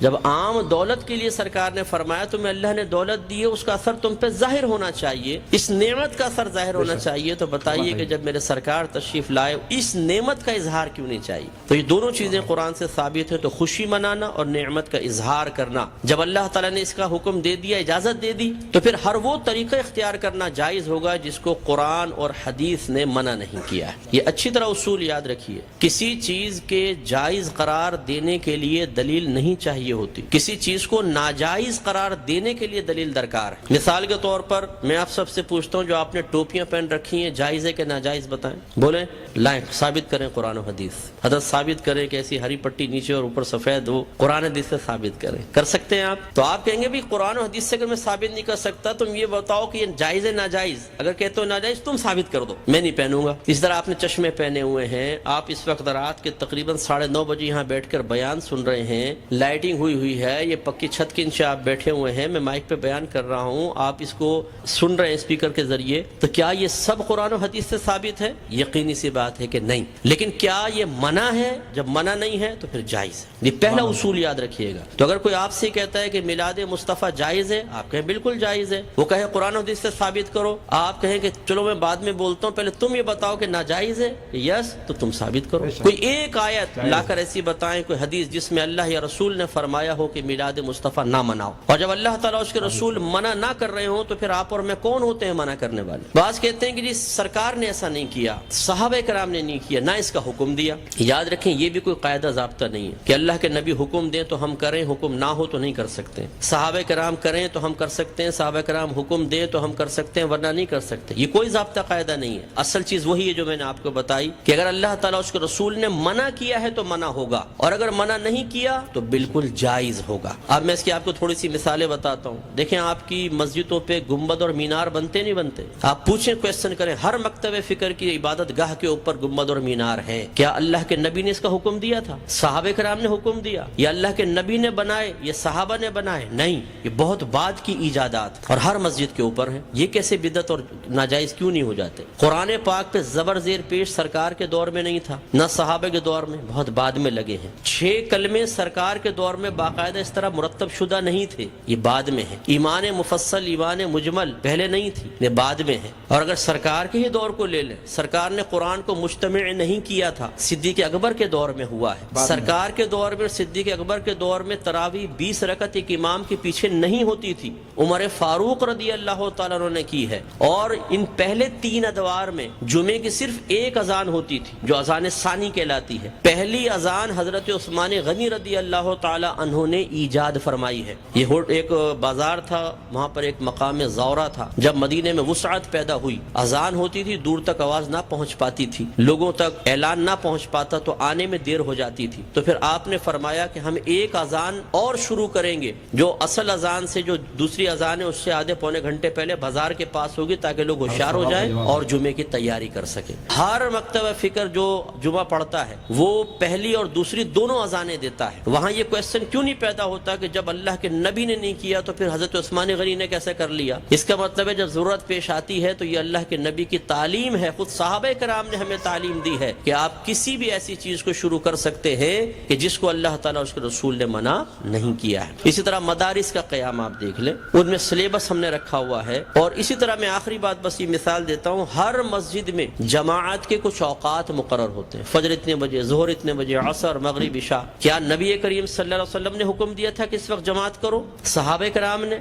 جب عام دولت کے لیے سرکار نے فرمایا تمہیں اللہ نے دولت دی ہے، اس کا اثر تم پہ ظاہر ہونا چاہیے، اس نعمت کا اثر ظاہر ہونا چاہیے، تو بتائیے کہ جب میرے سرکار تشریف لائے اس نعمت کا اظہار کیوں نہیں چاہیے؟ تو یہ دونوں چیزیں قرآن سے ثابت ہیں. تو خوشی منانا اور نعمت کا اظہار کرنا، جب اللہ تعالیٰ نے اس کا حکم دے دیا، اجازت دے دی، تو پھر ہر وہ طریقہ اختیار کرنا جائز ہوگا جس کو قرآن اور حدیث نے منع نہیں کیا ہے. یہ اچھی طرح اصول یاد رکھیے، کسی چیز کے جائز قرار دینے کے لیے دلیل نہیں چاہیے ہوتی، کسی چیز کو ناجائز قرار دینے کے لیے دلیل درکار ہے. مثال کے طور پر میں آپ سب سے پوچھتا ہوں، جو آپ نے ٹوپیاں پہن رکھی ہیں جائز ہے کہ ناجائز؟ بتائیں، بولیں، لائیں، ثابت کریں قرآن و حدیث. حضرت ثابت کریں کہ ایسی ہری پٹی نیچے اور اوپر سفید ہو، قرآن حدیث سے ثابت کریں. کر سکتے ہیں آپ؟ تو آپ کہیں گے بھی قرآن و حدیث سے اگر میں ثابت نہیں کر سکتا تم یہ بتاؤ کہ یہ جائز ہے ناجائز. اگر کہتے ہو ناجائز تم ثابت کر دو، میں نہیں پہنوں گا. اس طرح آپ نے چشمے پہنے ہوئے ہیں، آپ اس وقت رات کے تقریباً 9:30 بجے یہاں بیٹھ کر بیان سن رہے ہیں، لائٹنگ ہوئی ہے، یہ پکی چھت کے نیچے آپ بیٹھے ہوئے ہیں، میں مائک پہ بیان کر رہا ہوں، آپ اس کو سن رہے ہیں اسپیکر کے ذریعے، تو کیا یہ سب قرآن و حدیث سے ثابت ہے؟ یقینی سی بات ہے کہ نہیں. لیکن کیا یہ منع ہے؟ جب منع نہیں ہے تو پھر جائز ہے. یہ پہلا اصول یاد رکھیے گا. تو اگر کوئی آپ سے کہتا ہے کہ میلاد مصطفیٰ جائز ہے، آپ کہیں بالکل جائز ہے. وہ کہے قرآن و حدیث سے ثابت کرو، آپ کہیں کہ چلو میں بعد میں بولتا ہوں، پہلے تم یہ بتاؤ کہ ناجائز ہے، یس تو تم ثابت کرو. کوئی ایک آیت لا کر ایسی بتائیں، کوئی حدیث جس میں اللہ یا رسول نے فرمایا ہو کہ میلاد مصطفیٰ نہ مناؤ. اور جب اللہ تعالیٰ اس کے رسول منع نہ کر رہے ہوں تو پھر آپ اور میں کون ہوتے ہیں منع کرنے والے؟ بعض کہتے ہیں کہ جی سرکار نے ایسا نہیں کیا، صحابہ کرام نے نہیں کیا، نہ اس کا حکم دیا. یاد رکھیں یہ بھی کوئی قاعدہ ضابطہ نہیں ہے کہ اللہ کے نبی حکم دیں تو ہم کریں، حکم نہ ہو تو نہیں کر سکتے. صحابہ کرام کریں تو ہم کر سکتے ہیں، صحابہ کرام حکم دیں تو ہم کر سکتے ہیں، ورنہ نہیں کر سکتے. یہ کوئی ضابطہ قاعدہ نہیں ہے. اصل چیز وہی ہے جو میں نے آپ کو بتائی کہ اگر اللہ تعالیٰ اس کے رسول نے منع کیا ہے تو منع ہوگا، اور اگر منع نہیں کیا تو بالکل جائز ہوگا. اب میں اس کی آپ کو تھوڑی سی مثالیں بتاتا ہوں. دیکھیں آپ کی مسجدوں پہ گنبد اور مینار بنتے نہیں بنتے؟ آپ پوچھیں، کویسچن کریں، ہر مکتب فکر کی عبادت گاہ کے اوپر گنبد اور مینار ہے. کیا اللہ کے نبی نے اس کا حکم دیا تھا؟ صحابہ کرام نے حکم دیا؟ یا اللہ کے نبی نے بنائے یا صحابہ نے بنائے؟ نہیں، یہ بہت بعد کی ایجادات اور ہر مسجد کے اوپر ہیں. یہ کیسے بدعت اور ناجائز کیوں نہیں ہو جاتے؟ قرآن پاک پہ زبر زیر پیش سرکار کے دور میں نہیں تھا، نہ صحابہ کے دور میں، بہت بعد میں لگے ہیں. 6 کلمے سرکار کے دور میں باقاعدہ اس طرح مرتب شدہ نہیں تھے، یہ بعد میں ہے. ایمان مفصل، ایمان مجمل پہلے نہیں تھی، یہ بعد میں ہے. اور اگر سرکار کے ہی دور کو لے لیں، سرکار نے قرآن کو مجتمع نہیں کیا تھا، صدیق اکبر کے دور میں ہوا ہے. سرکار کے دور میں، صدیق اکبر کے دور میں تراویح 20 رکعت ایک امام کے پیچھے نہیں ہوتی تھی. عمر فاروق رضی اللہ تعالیٰ عنہ نے کی ہے. اور ان پہلے 3 ادوار میں جمعے کی صرف ایک اذان ہوتی تھی جو اذان ثانی کہلاتی ہے. پہلی اذان حضرت عثمان غنی رضی اللہ تعالیٰ عنہ نے ایجاد فرمائی ہے. یہ ایک بازار تھا، وہاں پر ایک مقام زورہ تھا. جب مدینے میں وسعت پیدا ہوئی، اذان ہوتی تھی، دور تک آواز نہ پہنچ پاتی تھی، لوگوں تک اعلان نہ پہنچ پاتا تو آنے میں دیر ہو جاتی تھی. تو پھر آپ نے فرمایا کہ ہم ایک اذان اور شروع کریں گے جو اصل اذان سے جو دوسری اذان ہے اس سے آدھے پونے گھنٹے پہلے بازار کے پاس ہوگی تاکہ لوگ ہوشیار ہو جائیں اور جمعے کی تیاری کر سکیں. ہر مکتب فکر جو جمعہ پڑھتا ہے وہ پہلی اور دوسری دونوں اذانیں دیتا ہے. وہاں یہ کویسچن کیوں نہیں پیدا ہوتا کہ جب اللہ کے نبی نے نہیں کیا تو پھر حضرت عثمان غنی نے کیسے کر لیا؟ اس کا مطلب ہے جب ضرورت پیش آتی ہے تو یہ اللہ کے نبی کی تعلیم ہے. خود صحابہ کرام نے ہمیں تعلیم دی ہے کہ آپ کسی بھی ایسی چیز کو شروع کر سکتے ہیں کہ جس کو اللہ تعالیٰ اس کے رسول نے منع نہیں کیا ہے. اسی طرح مدارس کا قیام آپ دیکھ لیں، ان میں سلیبس ہم نے رکھا ہوا ہے. اور اسی طرح میں آخری بات بس یہ مثال دیتا ہوں، ہر مسجد میں جماعت کے کچھ اوقات مقرر ہوتے ہیں. فجر اتنے بجے، ظہر اتنے بجے، عصر، مغرب، عشاء. کیا نبی کریم صلی اللہ علیہ وسلم نے حکم دیا تھا کہ اس وقت جماعت کرو؟ صحابہ کرام نے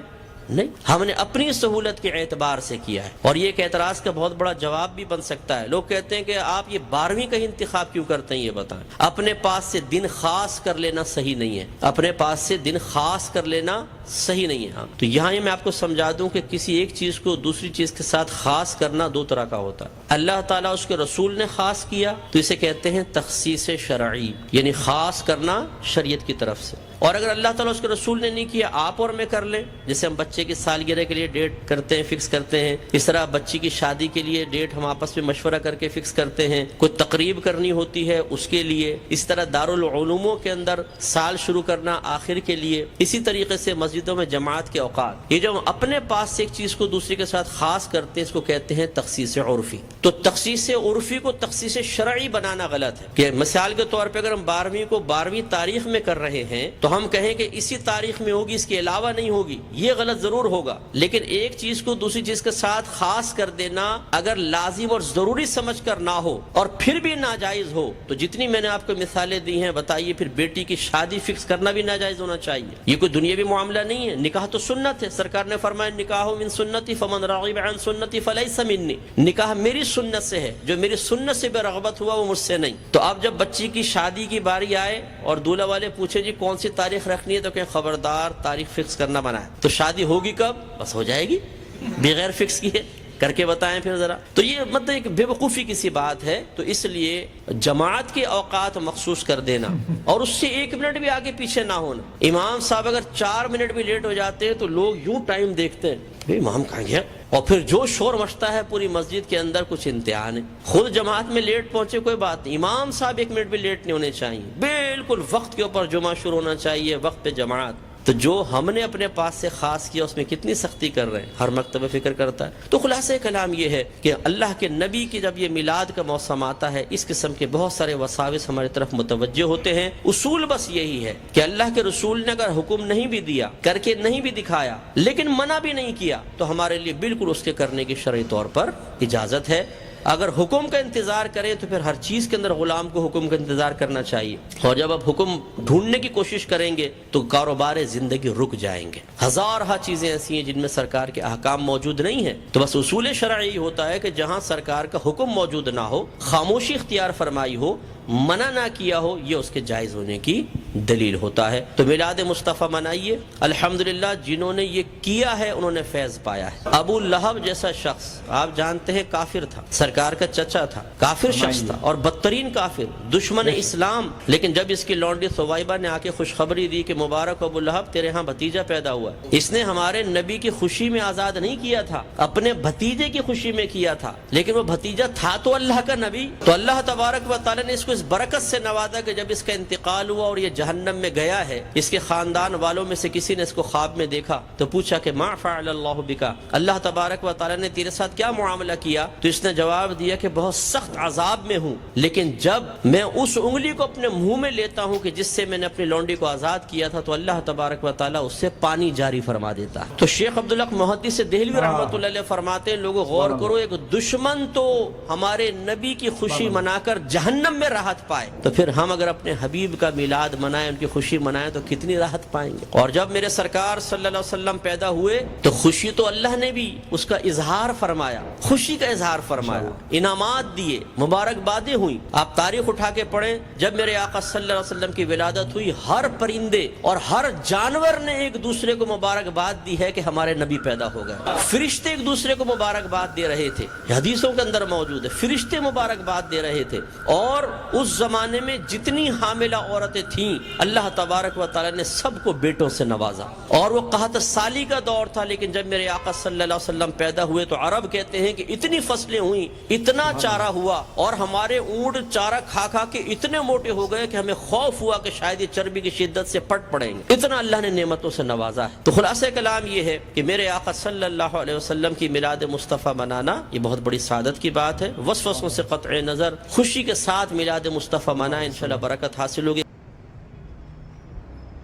نہیں، ہم نے اپنی سہولت کے اعتبار سے کیا ہے. اور یہ ایک اعتراض کا بہت بڑا جواب بھی بن سکتا ہے. لوگ کہتے ہیں کہ آپ یہ 12ویں کا انتخاب کیوں کرتے ہیں؟ یہ بتائیں. اپنے پاس سے دن خاص کر لینا صحیح نہیں ہے، اپنے پاس سے دن خاص کر لینا صحیح نہیں ہے. تو یہاں میں آپ کو سمجھا دوں کہ کسی ایک چیز کو دوسری چیز کے ساتھ خاص کرنا 2 طرح کا ہوتا ہے. اللہ تعالیٰ اس کے رسول نے خاص کیا تو اسے کہتے ہیں تخصیص شرعی، یعنی خاص کرنا شریعت کی طرف سے. اور اگر اللہ تعالیٰ اس کے رسول نے نہیں کیا، آپ اور میں کر لیں. جیسے ہم بچے کی سالگرہ کے لیے ڈیٹ کرتے ہیں، فکس کرتے ہیں، اس طرح بچی کی شادی کے لیے ڈیٹ ہم آپس میں مشورہ کر کے فکس کرتے ہیں. کوئی تقریب کرنی ہوتی ہے اس کے لیے، اس طرح دارالعلوموں کے اندر سال شروع کرنا آخر کے لیے. اسی طریقے سے مسجد مسجدوں میں جماعت کے اوقات، یہ جو ہم اپنے پاس سے ایک چیز کو دوسرے کے ساتھ خاص کرتے ہیں، اس کو کہتے ہیں تخصیص عرفی۔ تو تخصیص عرفی کو تخصیص شرعی بنانا غلط ہے، کہ مثال کے طور پہ اگر ہم 12ویں کو 12ویں تاریخ میں کر رہے ہیں تو ہم کہیں کہ اسی تاریخ میں ہوگی، اس کے علاوہ نہیں ہوگی، یہ غلط ضرور ہوگا۔ لیکن ایک چیز کو دوسری چیز کے ساتھ خاص کر دینا اگر لازم اور ضروری سمجھ کر نہ ہو اور پھر بھی ناجائز ہو، تو جتنی میں نے آپ کو مثالیں دی ہیں بتائیے، پھر بیٹی کی شادی فکس کرنا بھی ناجائز ہونا چاہیے۔ یہ کوئی دنیاوی معاملہ نہیں ہے، نکاح تو سنت ہے، سرکار نے فرمایا نکاح من سنتی فمن راغب عن سنتی فلیس منی، نکاح میری سنت سے ہے، جو میری سنت سے بے رغبت ہوا وہ مجھ سے نہیں۔ تو اب جب بچی کی شادی کی باری آئے اور دولہا والے پوچھے جی کون سی تاریخ رکھنی ہے، تو کہ خبردار تاریخ فکس کرنا منع ہے۔ تو شادی ہوگی کب؟ بس ہو جائے گی بغیر فکس کیے، کر کے بتائیں پھر ذرا۔ تو یہ مطلب ایک بے وقوفی کی سی بات ہے۔ تو اس لیے جماعت کے اوقات مخصوص کر دینا اور اس سے 1 منٹ بھی آگے پیچھے نہ ہونا۔ امام صاحب اگر 4 منٹ بھی لیٹ ہو جاتے ہیں تو لوگ یوں ٹائم دیکھتے ہیں، امام کہاں گیا، اور پھر جو شور مچتا ہے پوری مسجد کے اندر، کچھ امتحان ہے۔ خود جماعت میں لیٹ پہنچے کوئی بات نہیں، امام صاحب 1 منٹ بھی لیٹ نہیں ہونے چاہیے، بالکل وقت کے اوپر جمعہ شروع ہونا چاہیے، وقت پہ جماعت۔ تو جو ہم نے اپنے پاس سے خاص کیا اس میں کتنی سختی کر رہے ہیں، ہر مکتبہ فکر کرتا ہے۔ تو خلاصہ کلام یہ ہے کہ اللہ کے نبی کی جب یہ میلاد کا موسم آتا ہے، اس قسم کے بہت سارے وساوس ہماری طرف متوجہ ہوتے ہیں۔ اصول بس یہی ہے کہ اللہ کے رسول نے اگر حکم نہیں بھی دیا، کر کے نہیں بھی دکھایا، لیکن منع بھی نہیں کیا، تو ہمارے لیے بالکل اس کے کرنے کی شرعی طور پر اجازت ہے۔ اگر حکم کا انتظار کریں تو پھر ہر چیز کے اندر غلام کو حکم کا انتظار کرنا چاہیے، اور جب آپ حکم ڈھونڈنے کی کوشش کریں گے تو کاروبار زندگی رک جائیں گے۔ ہزارہ چیزیں ایسی ہیں جن میں سرکار کے احکام موجود نہیں ہیں۔ تو بس اصول شرعی ہوتا ہے کہ جہاں سرکار کا حکم موجود نہ ہو، خاموشی اختیار فرمائی ہو، منع نہ کیا ہو، یہ اس کے جائز ہونے کی دلیل ہوتا ہے۔ تو میلاد مصطفیٰ منائیے، الحمدللہ جنہوں نے یہ کیا ہے انہوں نے فیض پایا ہے۔ ابو لہب جیسا شخص آپ جانتے ہیں کافر تھا، سرکار کا چچا تھا، کافر شخص تھا اور بدترین کافر، دشمن اسلام، لیکن جب اس کی لونڈی ثویبہ نے آ کے خوشخبری دی کہ مبارک ابو لہب تیرے ہاں بھتیجا پیدا ہوا، اس نے ہمارے نبی کی خوشی میں آزاد نہیں کیا تھا، اپنے بھتیجے کی خوشی میں کیا تھا، لیکن وہ بھتیجا تھا تو اللہ کا نبی۔ تو اللہ تبارک و تعالی نے اس کو اس برکت سے نوازا کہ جب اس کا انتقال ہوا اور یہ جہنم میں گیا ہے، اس کے خاندان والوں میں سے کسی نے اس کو خواب میں دیکھا تو پوچھا کہ ما فعل اللہ بکا، اللہ تبارک و تعالی نے تیرے ساتھ کیا معاملہ کیا؟ تو اس نے جواب دیا کہ بہت سخت عذاب میں ہوں، لیکن جب میں اس انگلی کو اپنے منہ میں لیتا ہوں کہ جس سے میں نے اپنی لونڈی کو آزاد کیا تھا، تو اللہ تبارک و تعالی اس سے پانی جاری فرما دیتا ہے۔ تو شیخ عبدالحق محدث دہلوی رحمۃ اللہ علیہ فرماتے ہیں لوگوں غور کرو، ایک دشمن تو ہمارے نبی کی خوشی منا کر جہنم میں راحت پائے، تو پھر ہم اگر اپنے حبیب کا میلاد منائیں، ان کی خوشی منائیں تو کتنی راحت پائیں گے۔ اور جب میرے سرکار صلی اللہ علیہ وسلم پیدا ہوئے تو خوشی تو اللہ نے بھی اس کا اظہار فرمایا، خوشی کا اظہار فرمایا، انعامات دیے، مبارکبادیں ہوئیں۔ آپ تاریخ اٹھا کے پڑھیں، جب میرے آقا صلی اللہ علیہ وسلم کی ولادت ہوئی، ہر پرندے اور ہر جانور نے ایک دوسرے کو مبارکباد دی ہے کہ ہمارے نبی پیدا ہو گئے۔ فرشتے ایک دوسرے کو مبارکباد دے رہے تھے، حدیثوں کے اندر موجود ہے، فرشتے مبارکباد دے رہے تھے۔ اور اس زمانے میں جتنی حاملہ عورتیں تھیں، اللہ تبارک و تعالی نے سب کو بیٹوں سے نوازا، اور وہ قحط سالی کا دور تھا، لیکن جب میرے آقا صلی اللہ علیہ وسلم پیدا ہوئے تو عرب کہتے ہیں کہ اتنی فصلیں ہوئیں، اتنا چارہ ہوا، اور ہمارے اونٹ چارہ کھا کھا کے اتنے موٹے ہو گئے کہ ہمیں خوف ہوا کہ شاید یہ چربی کی شدت سے پٹ پڑیں گے، اتنا اللہ نے نعمتوں سے نوازا ہے۔ تو خلاصہ کلام یہ ہے کہ میرے آقا صلی اللہ علیہ وسلم کی میلاد مصطفیٰ منانا یہ بہت بڑی سعادت کی بات ہے۔ وسوسوں سے قطع نظر خوشی کے ساتھ میلاد مصطفیٰ منائیں، انشاءاللہ برکت حاصل ہوگی۔